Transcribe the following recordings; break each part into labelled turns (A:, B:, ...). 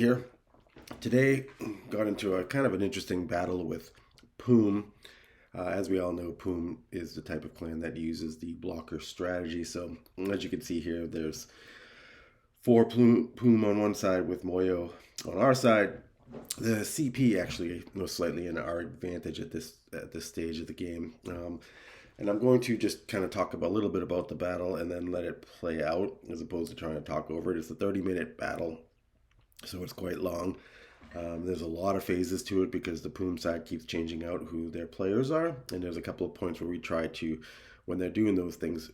A: here. Today, got into a kind of an interesting battle with Poom. As we all know, Poom is the type of clan that uses the blocker strategy. So, as you can see here, there's four Poom on one side with Moyo on our side. The CP actually was slightly in our advantage at this stage of the game. And I'm going to just kind of talk a little bit about the battle and then let it play out as opposed to trying to talk over it. It's a 30-minute battle, so it's quite long. There's a lot of phases to it because the Poom side keeps changing out who their players are, and there's a couple of points where we try to, when they're doing those things,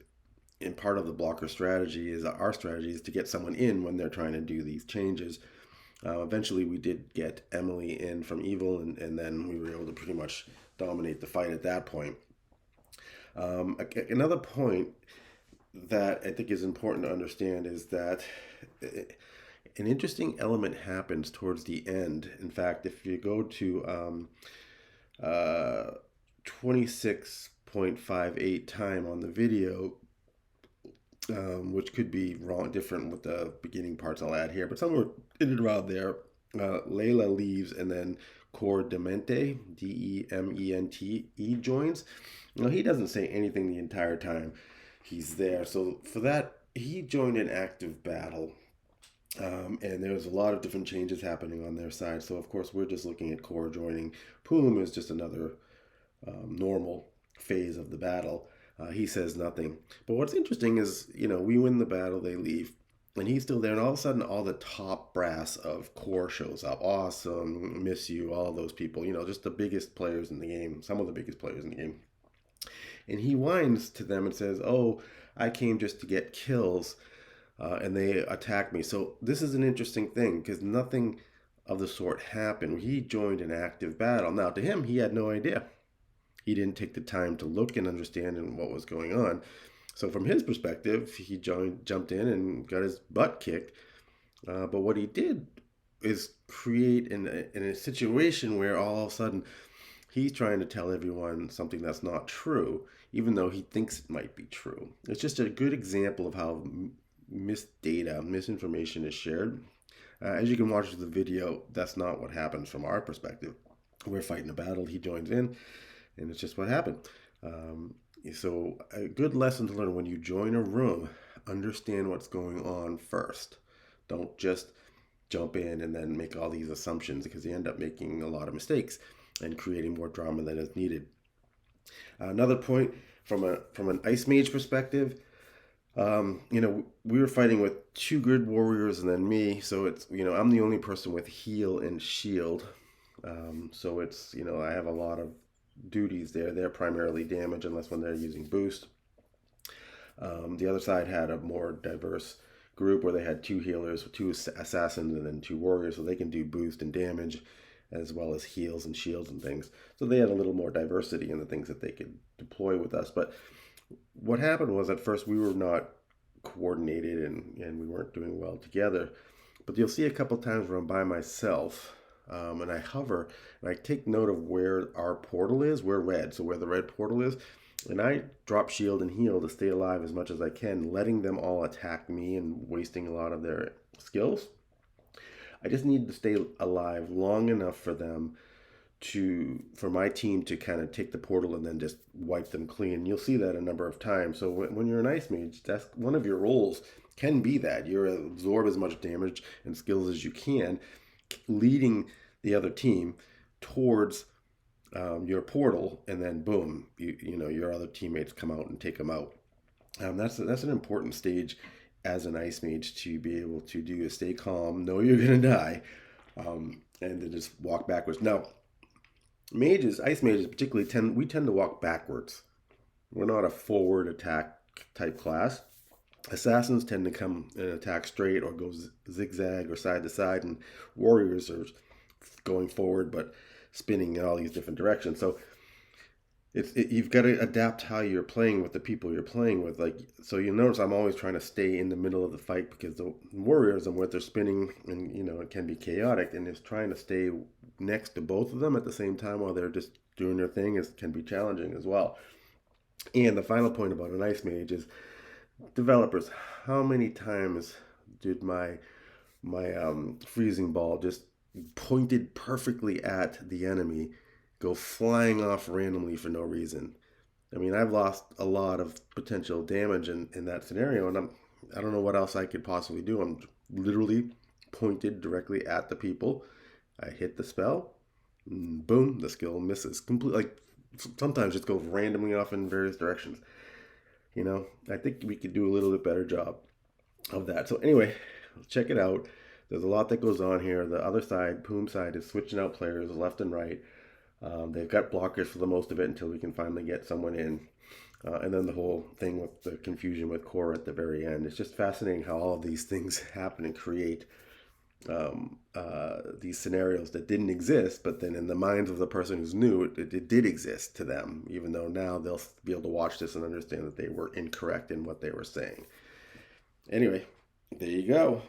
A: and part of the blocker strategy is our strategy is to get someone in when they're trying to do these changes. Eventually, we did get Emily in from Evil, and then we were able to pretty much dominate the fight at that point. Another point that I think is important to understand is that an interesting element happens towards the end. In fact, if you go to 26.58 time on the video, which could be wrong, different with the beginning parts I'll add here, but somewhere in and around there, Layla leaves and then Kor Demente, Demente, joins. He doesn't say anything the entire time he's there. So for that, he joined an active battle. And there was a lot of different changes happening on their side. So, of course, we're just looking at Kor joining. Poom is just another normal phase of the battle. He says nothing. But what's interesting is, we win the battle, they leave, and he's still there. And all of a sudden, all the top brass of Kor shows up. Awesome, miss you, all of those people. Just the biggest players in the game, some of the biggest players in the game. And he whines to them and says, "Oh, I came just to get kills." And they attacked me. So this is an interesting thing because nothing of the sort happened. He joined an active battle. Now, to him, he had no idea. He didn't take the time to look and understand what was going on. So from his perspective, he jumped in and got his butt kicked. But what he did is create in a situation where all of a sudden he's trying to tell everyone something that's not true, even though he thinks it might be true. It's just a good example of how misinformation is shared. As you can watch the video, that's not what happens from our perspective. We're fighting a battle, he joins in, and it's just what happened. So a good lesson to learn: when you join a room, understand what's going on first. Don't just jump in and then make all these assumptions, because you end up making a lot of mistakes and creating more drama than is needed. Another point from an Ice Mage perspective, we were fighting with two grid warriors and then me. So it's, I'm the only person with heal and shield. So it's, I have a lot of duties there. They're primarily damage unless when they're using boost. The other side had a more diverse group where they had two healers, two assassins, and then two warriors. So they can do boost and damage as well as heals and shields and things. So they had a little more diversity in the things that they could deploy with us. But what happened was, at first we were not coordinated and we weren't doing well together. But you'll see a couple times where I'm by myself and I hover and I take note of where our portal is. We're red, so where the red portal is. And I drop shield and heal to stay alive as much as I can, letting them all attack me and wasting a lot of their skills. I just need to stay alive long enough for my team to kind of take the portal and then just wipe them clean. You'll see that a number of times. So when you're an Ice Mage, that's one of your roles, can be that you absorb as much damage and skills as you can, leading the other team towards your portal, and then boom, your other teammates come out and take them out. That's an important stage as an Ice Mage to be able to do, is stay calm, know you're gonna die, and then just walk backwards. Now, Ice Mages particularly tend to walk backwards. We're not a forward attack type class. Assassins tend to come and attack straight or go zigzag or side to side, and warriors are going forward but spinning in all these different directions. So you've got to adapt how you're playing with the people you're playing with. So you notice I'm always trying to stay in the middle of the fight, because the warriors and what they're spinning, and it can be chaotic, and it's trying to stay next to both of them at the same time while they're just doing their thing can be challenging as well. And the final point about an Ice Mage is, developers, how many times did my my freezing ball just pointed perfectly at the enemy, go flying off randomly for no reason. I mean, I've lost a lot of potential damage in that scenario, and I don't know what else I could possibly do. I'm literally pointed directly at the people. I hit the spell, and boom, the skill misses completely. Like sometimes it goes randomly off in various directions. I think we could do a little bit better job of that. So anyway, check it out. There's a lot that goes on here. The other side, Poom side, is switching out players left and right. They've got blockers for the most of it until we can finally get someone in. And then the whole thing with the confusion with Kor at the very end. It's just fascinating how all of these things happen and create these scenarios that didn't exist, but then in the minds of the person who's new, it did exist to them, even though now they'll be able to watch this and understand that they were incorrect in what they were saying. Anyway, there you go.